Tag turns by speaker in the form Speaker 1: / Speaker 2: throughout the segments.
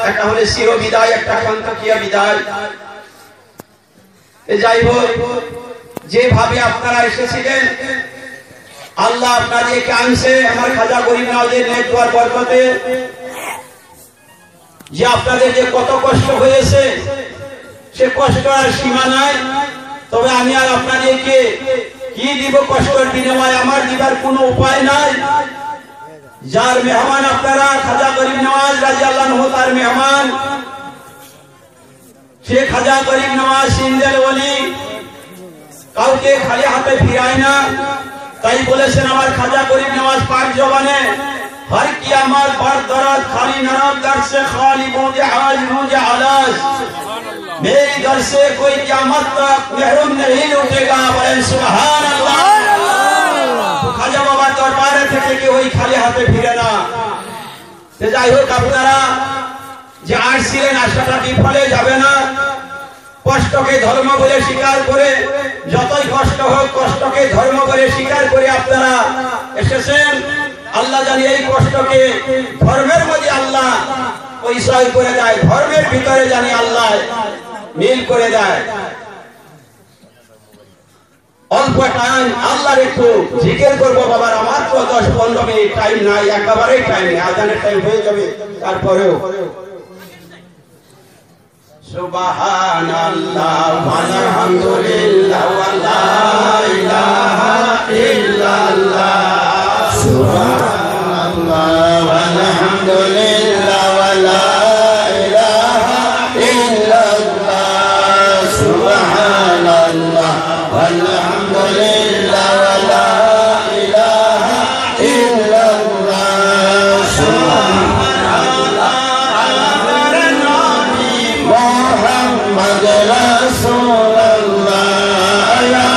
Speaker 1: একটা হলে চির বিদায়, একটা খন্তকিয়া বিদায়। যাই হোক, যেভাবে আপনারা এসেছিলেন আল্লাহ আপনাদেরকে আনছে আমার খাজা গরিব নওয়াজের নেটওয়ার বরকতে, যে আপনাদের যে কত কষ্ট হয়েছে সে কষ্ট আর সীমা নাই। তবে আমি আর আপনাদেরকে কি দিব কষ্টের বিনিময়ে, আমার দিবার কোনো উপায় নাই। যার মেহমান আপনারা খাজা গরিব নওয়াজ রাদিয়াল্লাহু আনহু, তার মেহমান সে খাজা গরিব নওয়াজ সিন্ধের ওলি, কাউকে খালি হাতে ফিরায় না। তাই বলেছেন আমার খাজা গরিব নওয়াজ পাক জবানে, हर कियामत पर दर्द खाली नरम दर से खाली बोझे आज मुझे आलस, मेरी दर से कोई कियामत तक महरूम नहीं लौटेगा। बोले सुभान अल्लाह। खाजा बाबा दरबारे থেকে কি ওই খালি হাতে ফিরে না। যাই হোক, আপনারা যে আসছিলেন আশাটা বিফলে যাবে না। কষ্টকে ধর্ম বলে স্বীকার করে, যতই কষ্ট হোক কষ্টকে ধর্ম বলে স্বীকার করে আপনারা এসেছেন। আল্লাহ জানি এই কষ্টকে ধর্মের মধ্যে আল্লাহ পরিচয় করে দেয়, ধর্মের ভিতরে জানি আল্লাহ মিল করে দেয়। অল্প টাইম আল্লাহর একটু জিকির করবো বাবার, আমার তো 10-15 মিনিট টাইম নাই, একেবারেই টাইম নেই, আজানের টাইম হয়ে যাবে। তারপরেও সুবহানাল্লাহ ওয়ালহামদুলিল্লাহ ওয়া লা ইলাহা ইল্লাল্লাহ, সুবহানাল্লাহ ওয়ালহামদুলিল্লাহ ওয়া লা ইলাহা ইল্লাল্লাহ, সুবহানাল্লাহ ওয়ালহামদুলিল্লাহ ওয়া লা ইলাহা ইল্লাল্লাহ, সুবহানাল্লাহ মুহাম্মদ রাসূলুল্লাহ ইয়া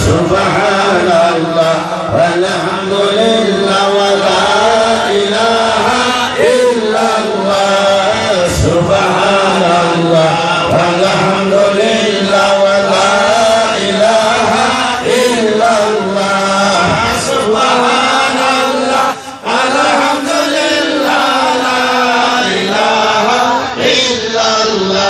Speaker 1: সুবহানাল্লাহ ওয়ালহামদুলিল্লাহ ওয়া লা ইলাহা ইল্লাল্লাহ, সুবহানাল্লাহ ওয়ালহামদুলিল্লাহ ওয়া লা ইলাহা ইল্লাল্লাহ, সুবহানাল্লাহ আলহামদুলিল্লাহ লা ইলাহা ইল্লাল্লাহ,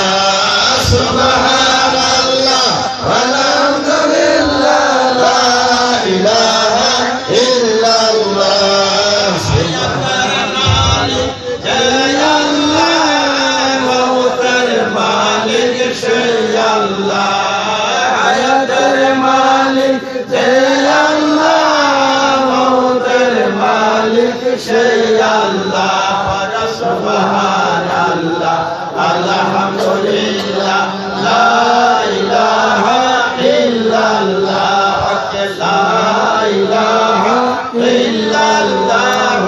Speaker 1: সুবহানাল্লাহ আলহামদুলিল্লাহ লা ইলাহা ইল্লাল্লাহ, লা ইলাহা ইল্লাল্লাহ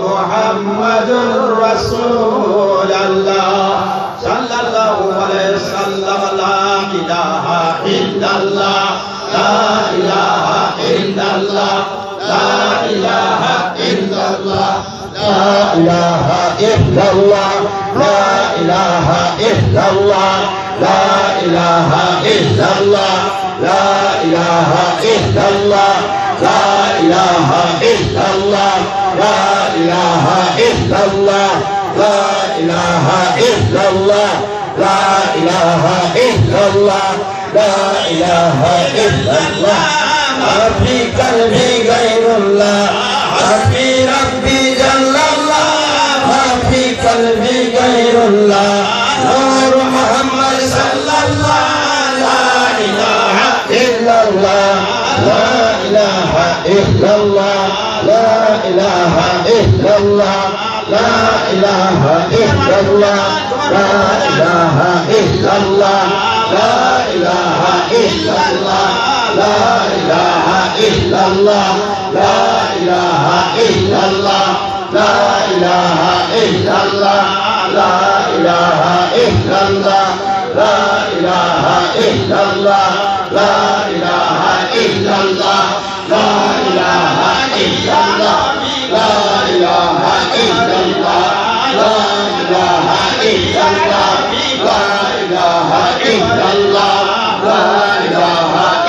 Speaker 1: মুহাম্মাদুর রাসূলুল্লাহ সাল্লাল্লাহু আলাইহি ওয়াসাল্লাম, লা ইলাহা ইল্লাল্লাহ, লা ইলাহা ইল্লাল্লাহ, লা ইলাহা ইল্লাল্লাহ, লা ইলাহা ইল্লাল্লাহ, লা ইলাহা ইল্লাল্লাহ, লা ইলাহা ইল্লাল্লাহ, লা ইলাহা ইল্লাল্লাহ, লা ইলাহা ইল্লাল্লাহ, লা ইলাহা ইল্লাল্লাহ, লা ইলাহা ইল্লাল্লাহ, লা ইলাহা ইল্লাল্লাহ, লা ইলাহা ইল্লাল্লাহ, মাফি কলবি গায়রুল্লাহ, মাফি রব্বি জাল্লাল্লাহ, মাফি কলবি গায়রুল্লাহ, নূর মুহাম্মদ সাল্লাল্লাহ, লা ইলাহা ইল্লাল্লাহ, লা ইলাহা ইল্লাল্লাহ, লা ইলাহা ইল্লাল্লাহ, লা ইলাহা ইল্লাল্লাহ, লা ইলাহা ইল্লাল্লাহ, লা ইলাহা ইল্লাল্লাহ, লা ইলাহা ইল্লাল্লাহ, লা ইলাহা ইল্লাল্লাহ, লা ইলাহা ইল্লাল্লাহ, লা ইলাহা ইল্লাল্লাহ, লা ইলাহা ইল্লাল্লাহ, লা ইলাহা ইল্লাল্লাহ, লা ইলাহা ইল্লাল্লাহ, লা ইলাহা ইল্লাল্লাহ, লা ইলাহা ইল্লাল্লাহ, লা ইলাহা ইল্লাল্লাহ, লা ইলাহা